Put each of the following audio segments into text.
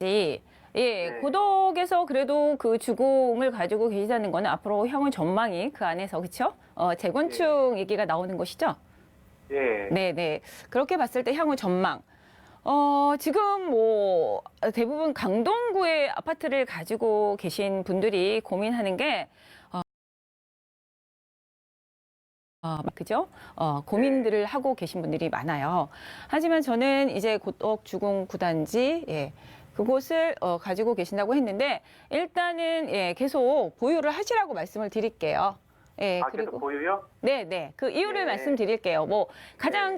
예, 네. 고덕에서 그래도 그 주공을 가지고 계시다는 거는 앞으로 향후 전망이 그 안에서, 그쵸? 재건축 얘기가 나오는 것이죠? 예. 네네. 그렇게 봤을 때 향후 전망. 지금 뭐 대부분 강동구의 아파트를 가지고 계신 분들이 고민하는 게, 그죠? 고민들을 하고 계신 분들이 많아요. 하지만 저는 이제 고덕 주공 9단지, 그곳을 가지고 계신다고 했는데, 일단은, 계속 보유를 하시라고 말씀을 드릴게요. 아, 계속 그리고, 보유요? 네네. 그 이유를 예. 말씀드릴게요. 뭐, 가장 네.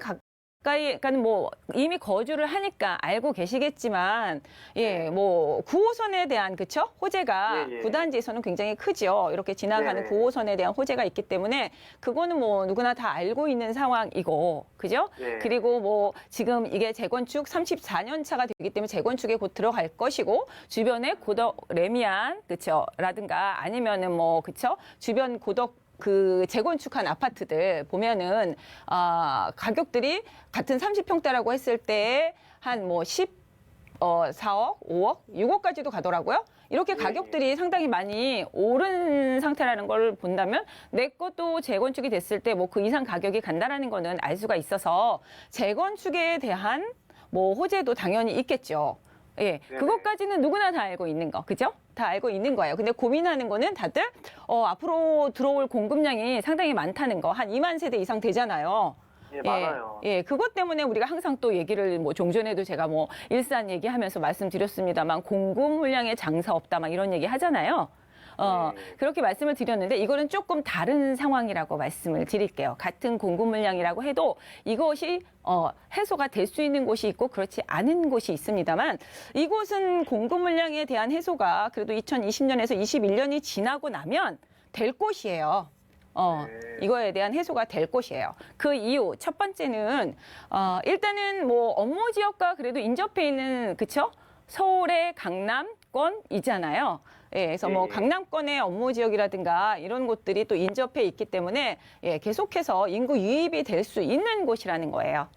가까이, 그러니까 뭐, 이미 거주를 하니까 알고 계시겠지만, 네. 뭐, 9호선에 대한, 그쵸? 호재가 예, 예. 9단지에서는 굉장히 크죠. 이렇게 지나가는 네네. 9호선에 대한 호재가 있기 때문에, 그거는 뭐, 누구나 다 알고 있는 상황이고, 그죠? 네. 그리고 뭐, 지금 이게 재건축 34년 차가 되기 때문에 재건축에 곧 들어갈 것이고, 주변에 고덕, 레미안, 그쵸? 라든가, 아니면은 뭐, 그쵸? 주변 고덕 그 재건축한 아파트들 보면은 가격들이 같은 30평대라고 했을 때 한 뭐 4억, 5억, 6억까지도 가더라고요. 이렇게 예, 가격들이 상당히 많이 오른 상태라는 걸 본다면 내 것도 재건축이 됐을 때 뭐 그 이상 가격이 간다라는 거는 알 수가 있어서 재건축에 대한 뭐 호재도 당연히 있겠죠. 예, 네네. 그것까지는 누구나 다 알고 있는 거, 그죠? 다 알고 있는 거예요. 근데 고민하는 거는 다들 앞으로 들어올 공급량이 상당히 많다는 거, 한 2만 세대 이상 되잖아요. 예, 많아요. 그것 때문에 우리가 항상 또 얘기를 뭐 종전에도 제가 뭐 일산 얘기하면서 말씀드렸습니다만 공급 물량에 장사 없다 막 이런 얘기 하잖아요. 그렇게 말씀을 드렸는데 이거는 조금 다른 상황이라고 말씀을 드릴게요. 같은 공급 물량이라고 해도 이것이 해소가 될 수 있는 곳이 있고 그렇지 않은 곳이 있습니다만 이곳은 공급 물량에 대한 해소가 그래도 2020년에서 21년이 지나고 나면 될 곳이에요. 이거에 대한 해소가 될 곳이에요. 그 이유, 첫 번째는, 일단은 뭐 업무 지역과 그래도 인접해 있는, 그쵸? 서울의 강남권이잖아요. 그래서 뭐 예. 강남권의 업무 지역이라든가 이런 곳들이 또 인접해 있기 때문에 계속해서 인구 유입이 될 수 있는 곳이라는 거예요.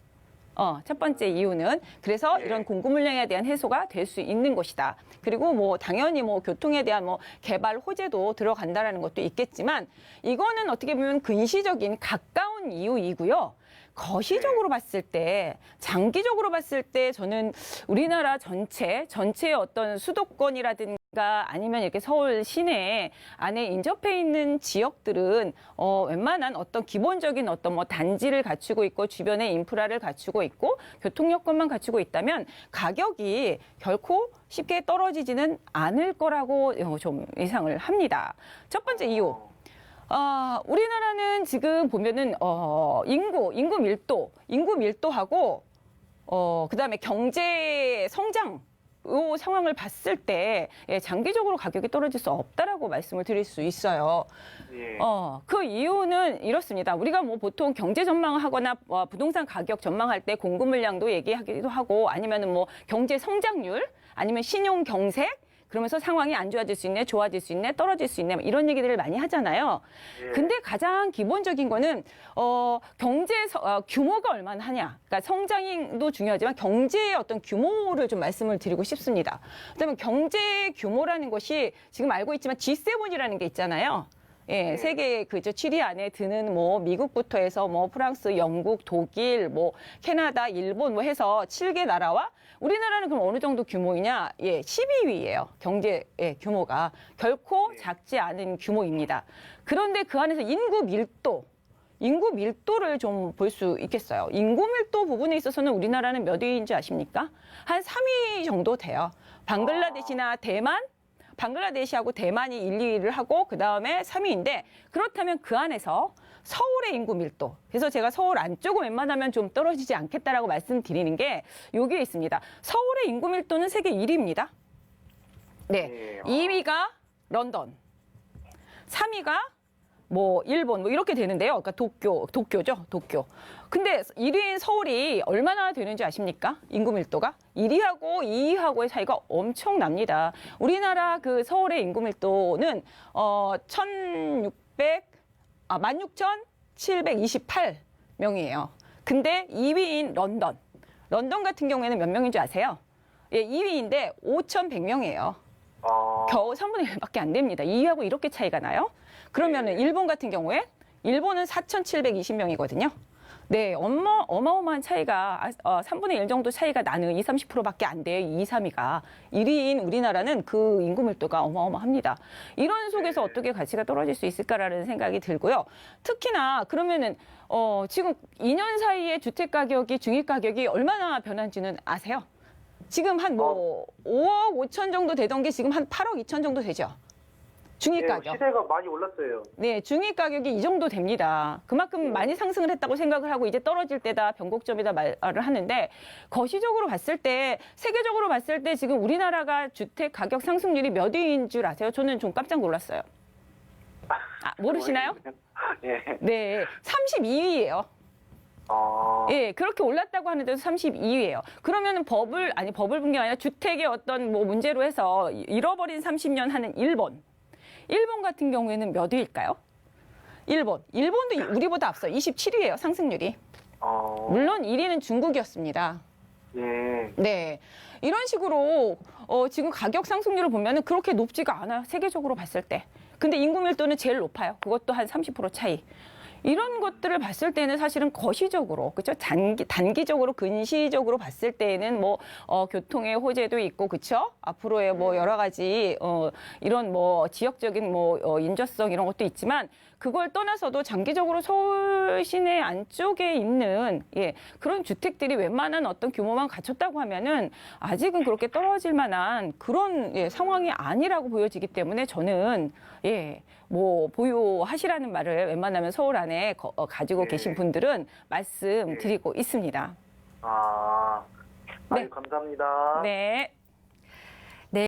첫 번째 이유는 그래서 예. 이런 공급 물량에 대한 해소가 될 수 있는 것이다. 그리고 뭐 당연히 뭐 교통에 대한 뭐 개발 호재도 들어간다라는 것도 있겠지만 이거는 어떻게 보면 근시적인 가까운 이유이고요. 거시적으로 봤을 때, 장기적으로 봤을 때 저는 우리나라 전체의 어떤 수도권이라든가 아니면 이렇게 서울 시내 안에 인접해 있는 지역들은 웬만한 어떤 기본적인 어떤 뭐 단지를 갖추고 있고 주변에 인프라를 갖추고 있고 교통 여건만 갖추고 있다면 가격이 결코 쉽게 떨어지지는 않을 거라고 좀 예상을 합니다. 첫 번째 이유. 우리나라는 지금 보면은, 인구 밀도하고, 그다음에 경제 성장, 요 상황을 봤을 때, 장기적으로 가격이 떨어질 수 없다라고 말씀을 드릴 수 있어요. 예. 그 이유는 이렇습니다. 우리가 뭐 보통 경제 전망하거나 부동산 가격 전망할 때 공급 물량도 얘기하기도 하고, 아니면은 뭐 경제 성장률, 아니면 신용 경색, 그러면서 상황이 안 좋아질 수 있네, 좋아질 수 있네, 떨어질 수 있네, 이런 얘기들을 많이 하잖아요. 예. 근데 가장 기본적인 거는, 경제 규모가 얼마나 하냐. 그러니까 성장도 중요하지만 경제의 어떤 규모를 좀 말씀을 드리고 싶습니다. 그다음에 경제 규모라는 것이 지금 알고 있지만 G7이라는 게 있잖아요. 세계 그저 7위 안에 드는 뭐 미국부터 해서 뭐 프랑스, 영국, 독일, 뭐 캐나다, 일본 뭐 해서 7개 나라와 우리나라는 그럼 어느 정도 규모이냐? 12위예요. 경제 규모가 결코 작지 않은 규모입니다. 그런데 그 안에서 인구 밀도를 좀 볼 수 있겠어요. 인구 밀도 부분에 있어서는 우리나라는 몇 위인지 아십니까? 한 3위 정도 돼요. 방글라데시나 대만, 방글라데시하고 대만이 1, 2위를 하고 그다음에 3위인데 그렇다면 그 안에서 서울의 인구 밀도. 그래서 제가 서울 안쪽은 웬만하면 좀 떨어지지 않겠다라고 말씀드리는 게 여기에 있습니다. 서울의 인구 밀도는 세계 1위입니다. 네. 예. 2위가 런던. 3위가 뭐 일본 뭐 이렇게 되는데요. 그러니까 도쿄죠. 도쿄. 근데 1위인 서울이 얼마나 되는지 아십니까? 인구 밀도가 1위하고 2위하고의 차이가 엄청납니다. 우리나라 그 서울의 인구 밀도는 16,728명이에요. 근데 2위인 런던 같은 경우에는 몇 명인 줄 아세요? 예, 2위인데 5,100명이에요. 겨우 3분의 1밖에 안 됩니다. 2위하고 이렇게 차이가 나요? 그러면은 일본 같은 경우에 일본은 4,720명이거든요. 네, 어마어마한 차이가 3분의 1 정도 차이가 나는 20-30%밖에 안 돼요. 2, 3위가. 1위인 우리나라는 그 인구 밀도가 어마어마합니다. 이런 속에서 어떻게 가치가 떨어질 수 있을까라는 생각이 들고요. 특히나 그러면은 지금 2년 사이에 주택 가격이 중위 가격이 얼마나 변한지는 아세요? 지금 한 5억 5천 정도 되던 게 지금 한 8억 2천 정도 되죠. 중위 가격. 시세가 많이 올랐어요. 네, 중위 가격이 이 정도 됩니다. 그만큼 많이 상승을 했다고 생각을 하고 이제 떨어질 때다 변곡점이다 말을 하는데 거시적으로 봤을 때 세계적으로 봤을 때 지금 우리나라가 주택 가격 상승률이 몇 위인 줄 아세요? 저는 좀 깜짝 놀랐어요. 모르시나요? 예. 네, 32위예요. 예, 그렇게 올랐다고 하는데도 32위예요. 그러면은 법을 본 게 아니라 주택의 어떤 뭐 문제로 해서 잃어버린 30년 하는 일본 같은 경우에는 몇 위일까요? 일본도 우리보다 앞서 27위예요, 상승률이. 물론 1위는 중국이었습니다. 예. 네. 이런 식으로 지금 가격 상승률을 보면은 그렇게 높지가 않아요, 세계적으로 봤을 때. 근데 인구 밀도는 제일 높아요. 그것도 한 30% 차이. 이런 것들을 봤을 때는 사실은 거시적으로, 그렇죠? 단기적으로, 근시적으로 봤을 때에는 뭐 교통의 호재도 있고, 그렇죠? 앞으로의 뭐 여러 가지 이런 뭐 지역적인 뭐 인접성 이런 것도 있지만 그걸 떠나서도 장기적으로 서울 시내 안쪽에 있는 그런 주택들이 웬만한 어떤 규모만 갖췄다고 하면은 아직은 그렇게 떨어질 만한 그런 상황이 아니라고 보여지기 때문에 저는 뭐 보유하시라는 말을 웬만하면 서울 안에 가지고 계신 분들은 말씀드리고 있습니다. 네, 감사합니다. 네.